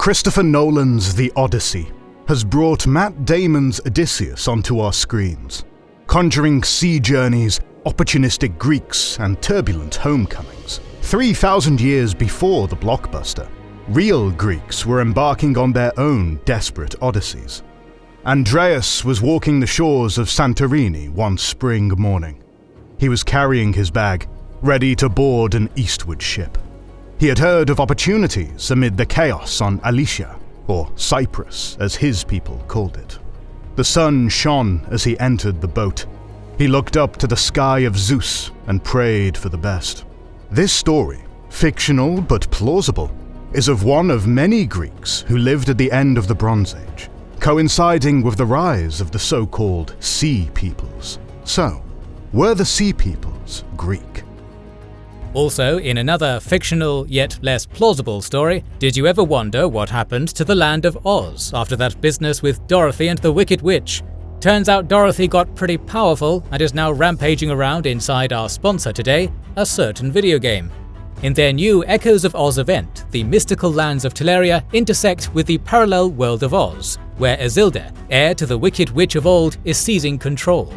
Christopher Nolan's The Odyssey has brought Matt Damon's Odysseus onto our screens, conjuring sea journeys, opportunistic Greeks, and turbulent homecomings. 3,000 years before the blockbuster, real Greeks were embarking on their own desperate odysseys. Andreas was walking the shores of Santorini one spring morning. He was carrying his bag, ready to board an eastward ship. He had heard of opportunities amid the chaos on Alicia, or Cyprus as his people called it. The sun shone as he entered the boat. He looked up to the sky of Zeus and prayed for the best. This story, fictional but plausible, is of one of many Greeks who lived at the end of the Bronze Age, coinciding with the rise of the so-called Sea Peoples. So, were the Sea Peoples Greek? Also, in another fictional yet less plausible story, did you ever wonder what happened to the land of Oz after that business with Dorothy and the Wicked Witch? Turns out Dorothy got pretty powerful and is now rampaging around inside our sponsor today, a certain video game. In their new Echoes of Oz event, the mystical lands of Teleria intersect with the parallel world of Oz, where Isilda, heir to the Wicked Witch of old, is seizing control.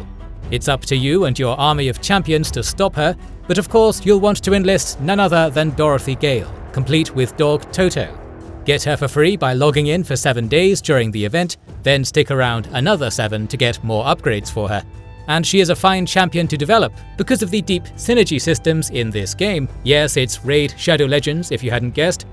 It's up to you and your army of champions to stop her, but of course you'll want to enlist none other than Dorothy Gale, complete with dog Toto. Get her for free by logging in for 7 days during the event, then stick around another 7 to get more upgrades for her. And she is a fine champion to develop because of the deep synergy systems in this game. Yes, it's Raid Shadow Legends if you hadn't guessed.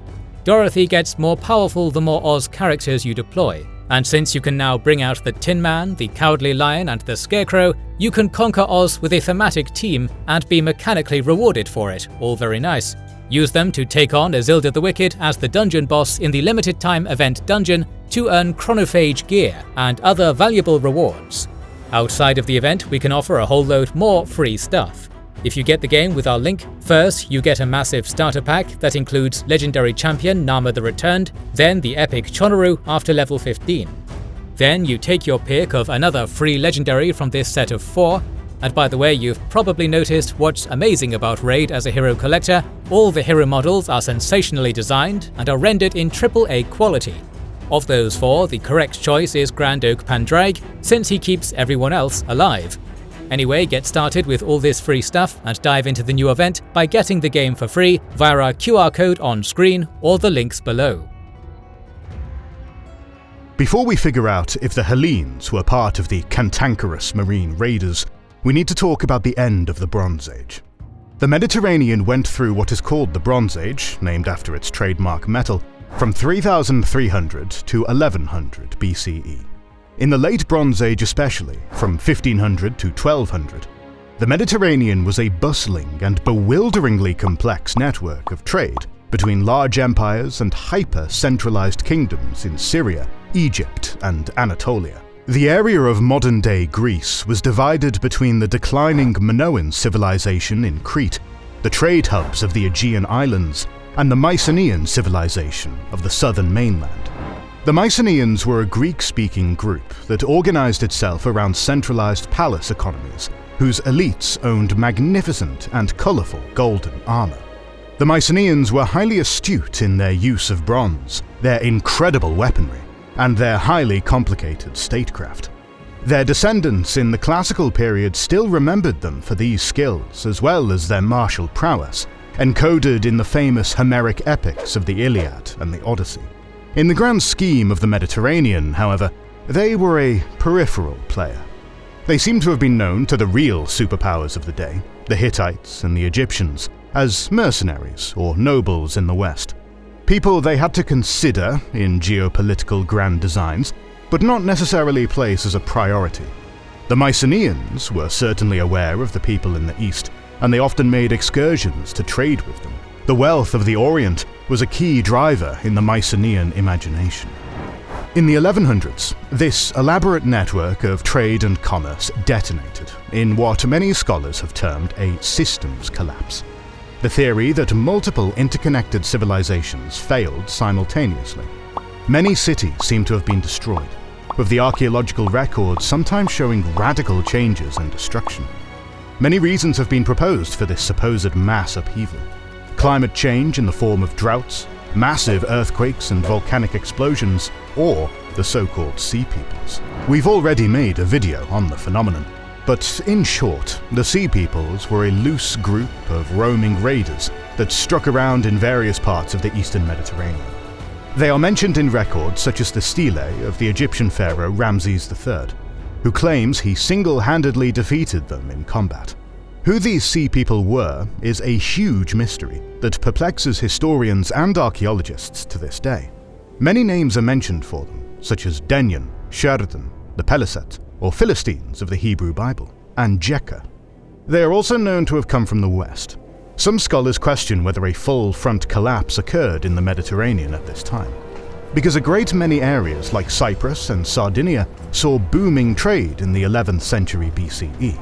Dorothy gets more powerful the more Oz characters you deploy. And since you can now bring out the Tin Man, the Cowardly Lion, and the Scarecrow, you can conquer Oz with a thematic team and be mechanically rewarded for it, all very nice. Use them to take on Isilda the Wicked as the dungeon boss in the limited time event dungeon to earn chronophage gear and other valuable rewards. Outside of the event, we can offer a whole load more free stuff. If you get the game with our link, first you get a massive starter pack that includes legendary champion Narma the Returned, then the epic Chonoru after level 15. Then you take your pick of another free legendary from this set of 4, and by the way, you've probably noticed what's amazing about Raid as a hero collector: all the hero models are sensationally designed and are rendered in AAA quality. Of those 4, the correct choice is Grand Oak Pandraig, since he keeps everyone else alive. Anyway, get started with all this free stuff and dive into the new event by getting the game for free via our QR code on screen or the links below. Before we figure out if the Hellenes were part of the cantankerous marine raiders, we need to talk about the end of the Bronze Age. The Mediterranean went through what is called the Bronze Age, named after its trademark metal, from 3300 to 1100 BCE. In the Late Bronze Age especially, from 1500 to 1200, the Mediterranean was a bustling and bewilderingly complex network of trade between large empires and hyper-centralized kingdoms in Syria, Egypt, and Anatolia. The area of modern-day Greece was divided between the declining Minoan civilization in Crete, the trade hubs of the Aegean Islands, and the Mycenaean civilization of the southern mainland. The Mycenaeans were a Greek-speaking group that organized itself around centralized palace economies, whose elites owned magnificent and colorful golden armor. The Mycenaeans were highly astute in their use of bronze, their incredible weaponry, and their highly complicated statecraft. Their descendants in the classical period still remembered them for these skills, as well as their martial prowess, encoded in the famous Homeric epics of the Iliad and the Odyssey. In the grand scheme of the Mediterranean, however, they were a peripheral player. They seem to have been known to the real superpowers of the day, the Hittites and the Egyptians, as mercenaries or nobles in the West. People they had to consider in geopolitical grand designs, but not necessarily place as a priority. The Mycenaeans were certainly aware of the people in the East, and they often made excursions to trade with them. The wealth of the Orient was a key driver in the Mycenaean imagination. In the 1100s, this elaborate network of trade and commerce detonated in what many scholars have termed a systems collapse. The theory that multiple interconnected civilizations failed simultaneously. Many cities seem to have been destroyed, with the archaeological records sometimes showing radical changes and destruction. Many reasons have been proposed for this supposed mass upheaval. Climate change in the form of droughts, massive earthquakes and volcanic explosions, or the so-called Sea Peoples. We've already made a video on the phenomenon, but in short, the Sea Peoples were a loose group of roaming raiders that struck around in various parts of the eastern Mediterranean. They are mentioned in records such as the stele of the Egyptian pharaoh Ramses III, who claims he single-handedly defeated them in combat. Who these Sea People were is a huge mystery that perplexes historians and archaeologists to this day. Many names are mentioned for them, such as Denyen, Sherden, the Peliset, or Philistines of the Hebrew Bible, and Jekka. They are also known to have come from the west. Some scholars question whether a full front collapse occurred in the Mediterranean at this time, because a great many areas like Cyprus and Sardinia saw booming trade in the 11th century BCE.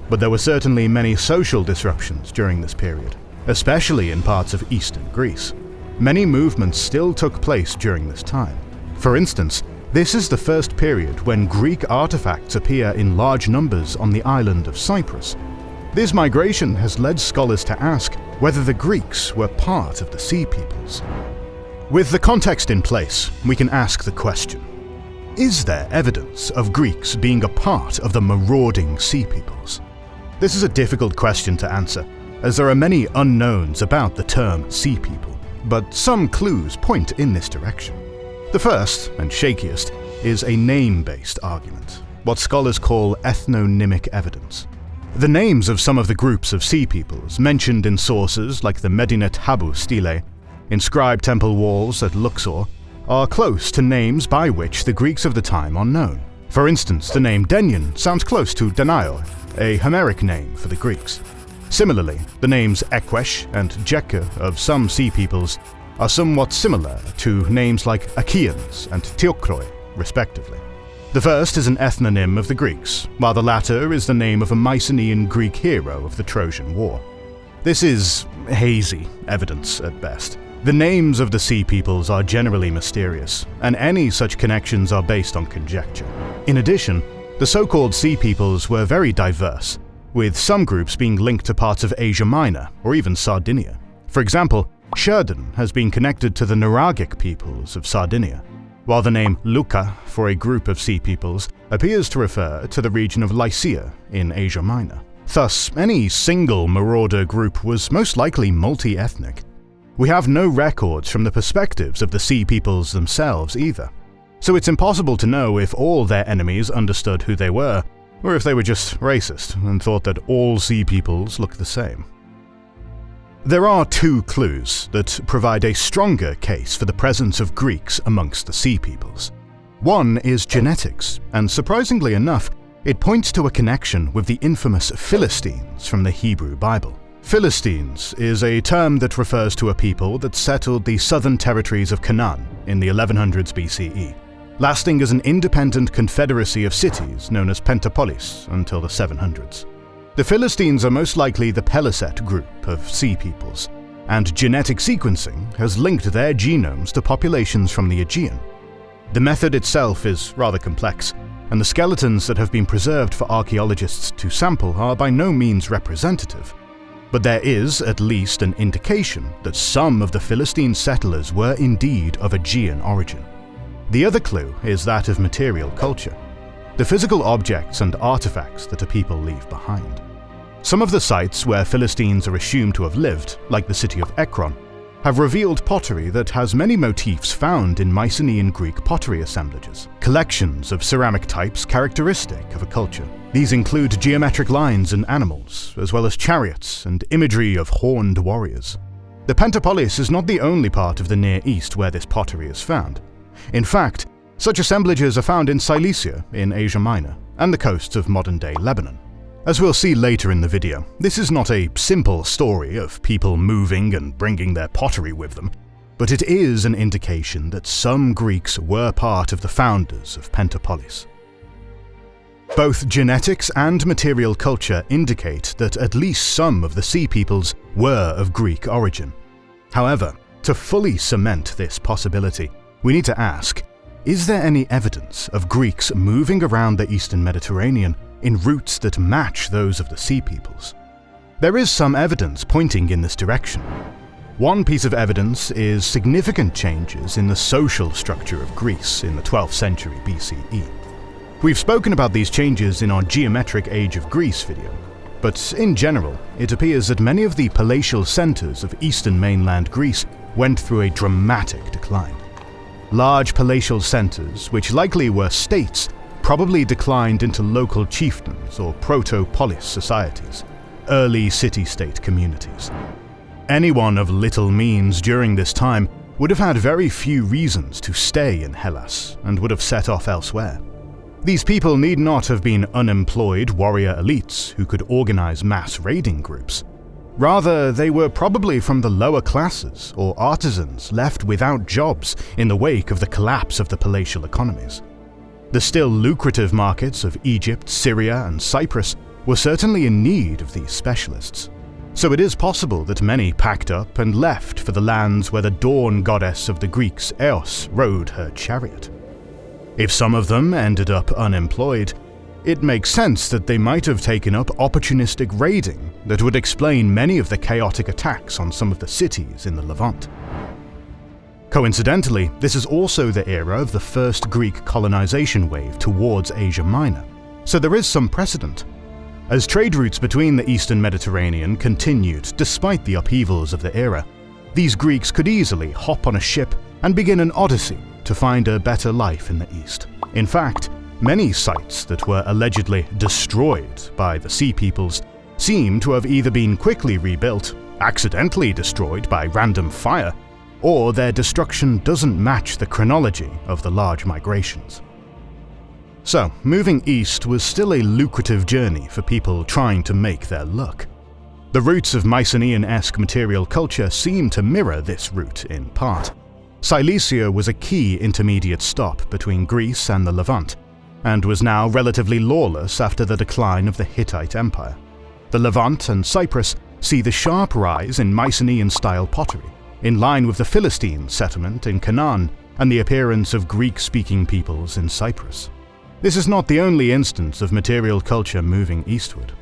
But there were certainly many social disruptions during this period, especially in parts of eastern Greece. Many movements still took place during this time. For instance, this is the first period when Greek artifacts appear in large numbers on the island of Cyprus. This migration has led scholars to ask whether the Greeks were part of the Sea Peoples. With the context in place, we can ask the question: is there evidence of Greeks being a part of the marauding Sea Peoples? This is a difficult question to answer, as there are many unknowns about the term Sea People, but some clues point in this direction. The first, and shakiest, is a name-based argument, what scholars call ethnonymic evidence. The names of some of the groups of Sea Peoples mentioned in sources like the Medinet Habu stele, inscribed temple walls at Luxor, are close to names by which the Greeks of the time are known. For instance, the name Denyen sounds close to Danaio, a Homeric name for the Greeks. Similarly, the names Equesh and Jekka of some Sea Peoples are somewhat similar to names like Achaeans and Teokroi, respectively. The first is an ethnonym of the Greeks, while the latter is the name of a Mycenaean Greek hero of the Trojan War. This is hazy evidence at best. The names of the Sea Peoples are generally mysterious, and any such connections are based on conjecture. In addition, the so-called Sea Peoples were very diverse, with some groups being linked to parts of Asia Minor or even Sardinia. For example, Sherden has been connected to the Nuragic peoples of Sardinia, while the name Luca for a group of Sea Peoples appears to refer to the region of Lycia in Asia Minor. Thus, any single marauder group was most likely multi-ethnic. We have no records from the perspectives of the Sea Peoples themselves either, so it's impossible to know if all their enemies understood who they were, or if they were just racist and thought that all Sea Peoples looked the same. There are two clues that provide a stronger case for the presence of Greeks amongst the Sea Peoples. One is genetics, and surprisingly enough, it points to a connection with the infamous Philistines from the Hebrew Bible. Philistines is a term that refers to a people that settled the southern territories of Canaan in the 1100s BCE, lasting as an independent confederacy of cities known as Pentapolis until the 700s. The Philistines are most likely the Peliset group of Sea Peoples, and genetic sequencing has linked their genomes to populations from the Aegean. The method itself is rather complex, and the skeletons that have been preserved for archaeologists to sample are by no means representative. But there is at least an indication that some of the Philistine settlers were indeed of Aegean origin. The other clue is that of material culture, the physical objects and artifacts that a people leave behind. Some of the sites where Philistines are assumed to have lived, like the city of Ekron, have revealed pottery that has many motifs found in Mycenaean Greek pottery assemblages, collections of ceramic types characteristic of a culture. These include geometric lines and animals, as well as chariots and imagery of horned warriors. The Pentapolis is not the only part of the Near East where this pottery is found. In fact, such assemblages are found in Cilicia in Asia Minor and the coasts of modern-day Lebanon. As we'll see later in the video, this is not a simple story of people moving and bringing their pottery with them, but it is an indication that some Greeks were part of the founders of Pentapolis. Both genetics and material culture indicate that at least some of the Sea Peoples were of Greek origin. However, to fully cement this possibility, we need to ask, is there any evidence of Greeks moving around the Eastern Mediterranean in routes that match those of the Sea Peoples? There is some evidence pointing in this direction. One piece of evidence is significant changes in the social structure of Greece in the 12th century BCE. We've spoken about these changes in our Geometric Age of Greece video, but in general, it appears that many of the palatial centres of eastern mainland Greece went through a dramatic decline. Large palatial centres, which likely were states, probably declined into local chiefdoms or proto-polis societies, early city-state communities. Anyone of little means during this time would have had very few reasons to stay in Hellas and would have set off elsewhere. These people need not have been unemployed warrior elites who could organize mass raiding groups. Rather, they were probably from the lower classes or artisans left without jobs in the wake of the collapse of the palatial economies. The still lucrative markets of Egypt, Syria, and Cyprus were certainly in need of these specialists. So it is possible that many packed up and left for the lands where the dawn goddess of the Greeks, Eos, rode her chariot. If some of them ended up unemployed, it makes sense that they might have taken up opportunistic raiding that would explain many of the chaotic attacks on some of the cities in the Levant. Coincidentally, this is also the era of the first Greek colonization wave towards Asia Minor, so there is some precedent. As trade routes between the eastern Mediterranean continued despite the upheavals of the era, these Greeks could easily hop on a ship and begin an Odyssey to find a better life in the east. In fact, many sites that were allegedly destroyed by the Sea Peoples seem to have either been quickly rebuilt, accidentally destroyed by random fire, or their destruction doesn't match the chronology of the large migrations. So, moving east was still a lucrative journey for people trying to make their luck. The roots of Mycenaean-esque material culture seem to mirror this route in part. Cilicia was a key intermediate stop between Greece and the Levant, and was now relatively lawless after the decline of the Hittite Empire. The Levant and Cyprus see the sharp rise in Mycenaean-style pottery, in line with the Philistine settlement in Canaan and the appearance of Greek-speaking peoples in Cyprus. This is not the only instance of material culture moving eastward.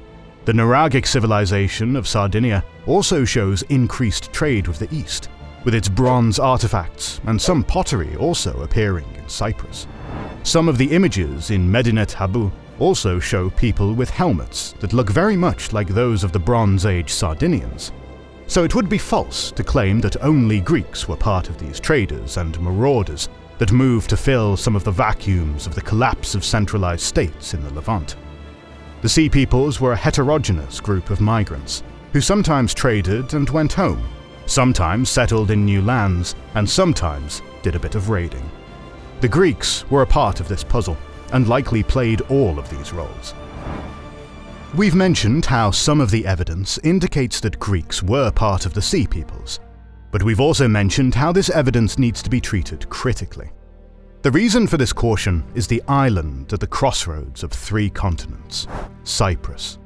The Nuragic civilization of Sardinia also shows increased trade with the east, with its bronze artifacts and some pottery also appearing in Cyprus. Some of the images in Medinet Habu also show people with helmets that look very much like those of the Bronze Age Sardinians. So it would be false to claim that only Greeks were part of these traders and marauders that moved to fill some of the vacuums of the collapse of centralized states in the Levant. The Sea Peoples were a heterogeneous group of migrants, who sometimes traded and went home, sometimes settled in new lands, and sometimes did a bit of raiding. The Greeks were a part of this puzzle, and likely played all of these roles. We've mentioned how some of the evidence indicates that Greeks were part of the Sea Peoples, but we've also mentioned how this evidence needs to be treated critically. The reason for this caution is the island at the crossroads of 3 continents, Cyprus.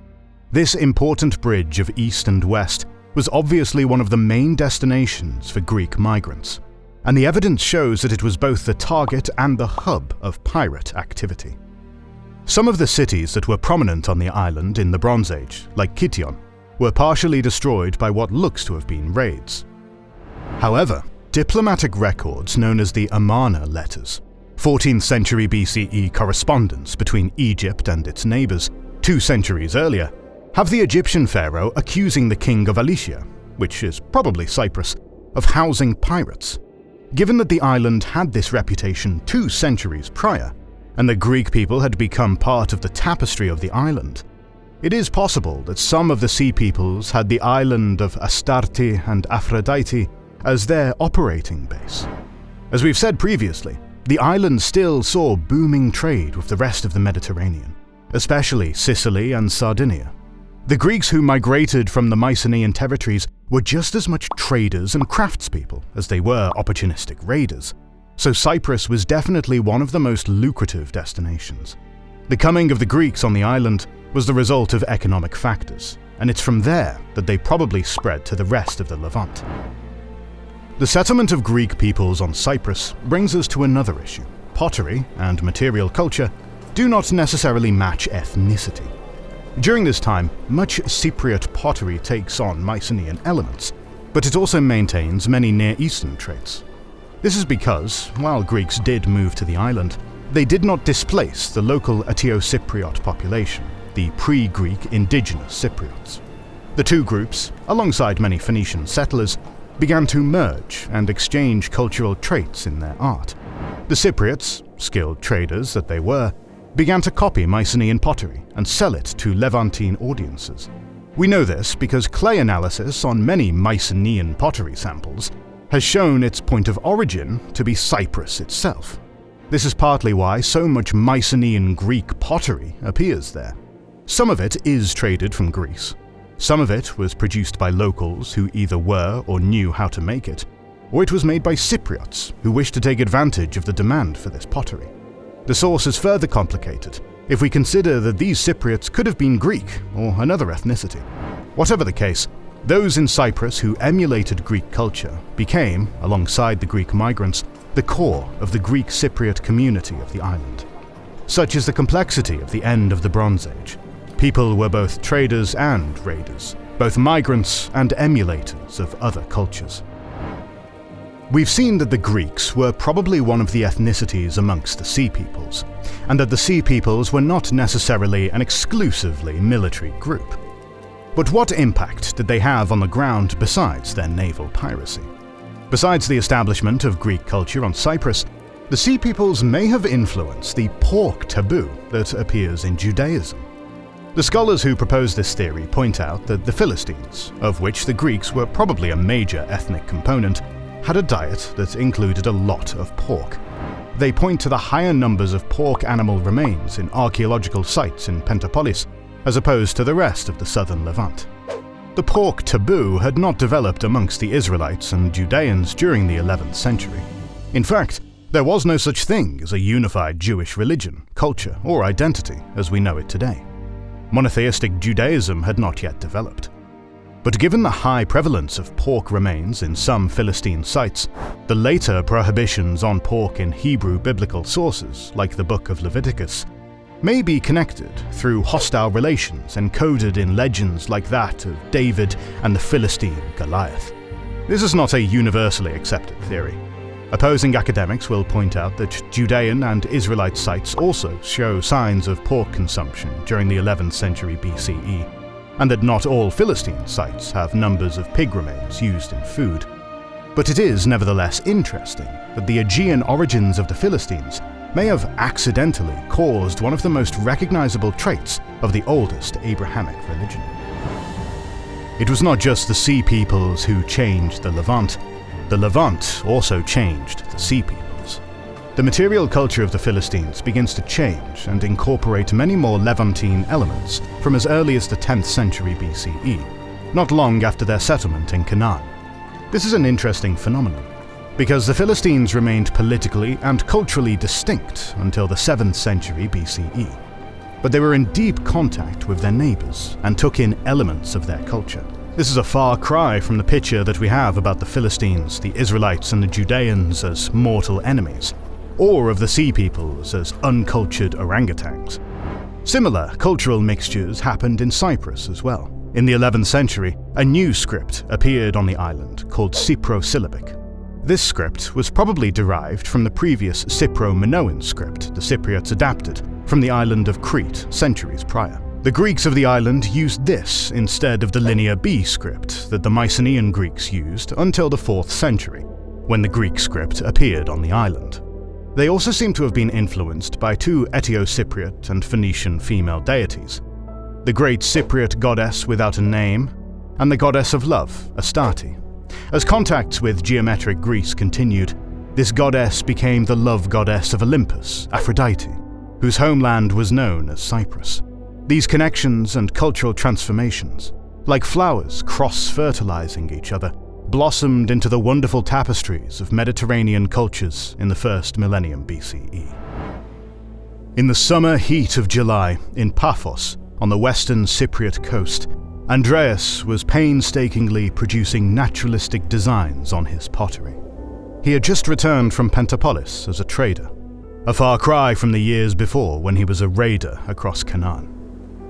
This important bridge of east and west was obviously one of the main destinations for Greek migrants, and the evidence shows that it was both the target and the hub of pirate activity. Some of the cities that were prominent on the island in the Bronze Age, like Kition, were partially destroyed by what looks to have been raids. However, diplomatic records known as the Amarna letters, 14th century BCE correspondence between Egypt and its neighbours 2 centuries earlier, have the Egyptian pharaoh accusing the king of Alicia, which is probably Cyprus, of housing pirates. Given that the island had this reputation 2 centuries prior, and the Greek people had become part of the tapestry of the island, it is possible that some of the Sea Peoples had the island of Astarte and Aphrodite as their operating base. As we've said previously, the island still saw booming trade with the rest of the Mediterranean, especially Sicily and Sardinia. The Greeks who migrated from the Mycenaean territories were just as much traders and craftspeople as they were opportunistic raiders, so Cyprus was definitely one of the most lucrative destinations. The coming of the Greeks on the island was the result of economic factors, and it's from there that they probably spread to the rest of the Levant. The settlement of Greek peoples on Cyprus brings us to another issue. Pottery and material culture do not necessarily match ethnicity. During this time, much Cypriot pottery takes on Mycenaean elements, but it also maintains many Near Eastern traits. This is because, while Greeks did move to the island, they did not displace the local Etio-Cypriot population, the pre-Greek indigenous Cypriots. The two groups, alongside many Phoenician settlers, began to merge and exchange cultural traits in their art. The Cypriots, skilled traders that they were, began to copy Mycenaean pottery and sell it to Levantine audiences. We know this because clay analysis on many Mycenaean pottery samples has shown its point of origin to be Cyprus itself. This is partly why so much Mycenaean Greek pottery appears there. Some of it is traded from Greece. Some of it was produced by locals who either were or knew how to make it, or it was made by Cypriots who wished to take advantage of the demand for this pottery. The source is further complicated if we consider that these Cypriots could have been Greek or another ethnicity. Whatever the case, those in Cyprus who emulated Greek culture became, alongside the Greek migrants, the core of the Greek Cypriot community of the island. Such is the complexity of the end of the Bronze Age. People were both traders and raiders, both migrants and emulators of other cultures. We've seen that the Greeks were probably one of the ethnicities amongst the Sea Peoples, and that the Sea Peoples were not necessarily an exclusively military group. But what impact did they have on the ground besides their naval piracy? Besides the establishment of Greek culture on Cyprus, the Sea Peoples may have influenced the pork taboo that appears in Judaism. The scholars who propose this theory point out that the Philistines, of which the Greeks were probably a major ethnic component, had a diet that included a lot of pork. They point to the higher numbers of pork animal remains in archaeological sites in Pentapolis, as opposed to the rest of the southern Levant. The pork taboo had not developed amongst the Israelites and Judeans during the 11th century. In fact, there was no such thing as a unified Jewish religion, culture, or identity as we know it today. Monotheistic Judaism had not yet developed. But given the high prevalence of pork remains in some Philistine sites, the later prohibitions on pork in Hebrew biblical sources, like the Book of Leviticus, may be connected through hostile relations encoded in legends like that of David and the Philistine Goliath. This is not a universally accepted theory. Opposing academics will point out that Judean and Israelite sites also show signs of pork consumption during the 11th century BCE, and that not all Philistine sites have numbers of pig remains used in food. But it is nevertheless interesting that the Aegean origins of the Philistines may have accidentally caused one of the most recognizable traits of the oldest Abrahamic religion. It was not just the Sea Peoples who changed the Levant also changed the Sea Peoples. The material culture of the Philistines begins to change and incorporate many more Levantine elements from as early as the 10th century BCE, not long after their settlement in Canaan. This is an interesting phenomenon, because the Philistines remained politically and culturally distinct until the 7th century BCE. But they were in deep contact with their neighbors and took in elements of their culture. This is a far cry from the picture that we have about the Philistines, the Israelites and the Judeans as mortal enemies, or of the Sea Peoples as uncultured orangutans. Similar cultural mixtures happened in Cyprus as well. In the 11th century, a new script appeared on the island called Cypro-Syllabic. This script was probably derived from the previous Cypro-Minoan script the Cypriots adapted from the island of Crete centuries prior. The Greeks of the island used this instead of the Linear B script that the Mycenaean Greeks used until the 4th century, when the Greek script appeared on the island. They also seem to have been influenced by two Etio-Cypriot and Phoenician female deities, the great Cypriot goddess without a name, and the goddess of love, Astarte. As contacts with geometric Greece continued, this goddess became the love goddess of Olympus, Aphrodite, whose homeland was known as Cyprus. These connections and cultural transformations, like flowers cross-fertilizing each other, blossomed into the wonderful tapestries of Mediterranean cultures in the first millennium BCE. In the summer heat of July, in Paphos, on the western Cypriot coast, Andreas was painstakingly producing naturalistic designs on his pottery. He had just returned from Pentapolis as a trader, a far cry from the years before when he was a raider across Canaan.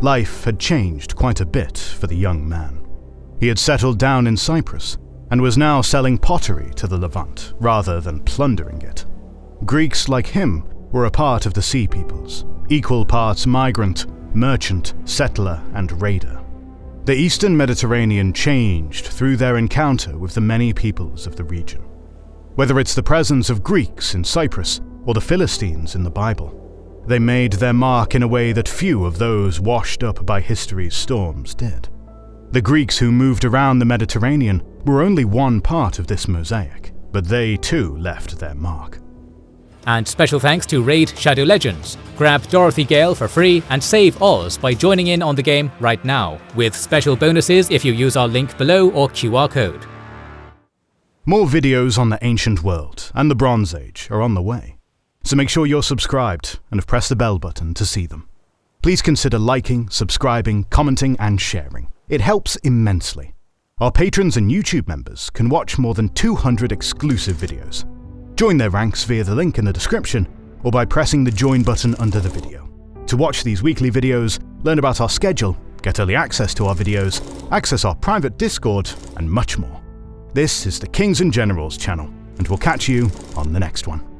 Life had changed quite a bit for the young man. He had settled down in Cyprus and was now selling pottery to the Levant rather than plundering it. Greeks like him were a part of the Sea Peoples, equal parts migrant, merchant, settler, and raider. The Eastern Mediterranean changed through their encounter with the many peoples of the region. Whether it's the presence of Greeks in Cyprus or the Philistines in the Bible, they made their mark in a way that few of those washed up by history's storms did. The Greeks who moved around the Mediterranean were only one part of this mosaic, but they too left their mark. And special thanks to Raid Shadow Legends. Grab Dorothy Gale for free and save Oz by joining in on the game right now, with special bonuses if you use our link below or QR code. More videos on the ancient world and the Bronze Age are on the way, so make sure you're subscribed and have pressed the bell button to see them. Please consider liking, subscribing, commenting and sharing. It helps immensely. Our patrons and YouTube members can watch more than 200 exclusive videos. Join their ranks via the link in the description or by pressing the join button under the video. To watch these weekly videos, learn about our schedule, get early access to our videos, access our private Discord, and much more. This is the Kings and Generals channel, and we'll catch you on the next one.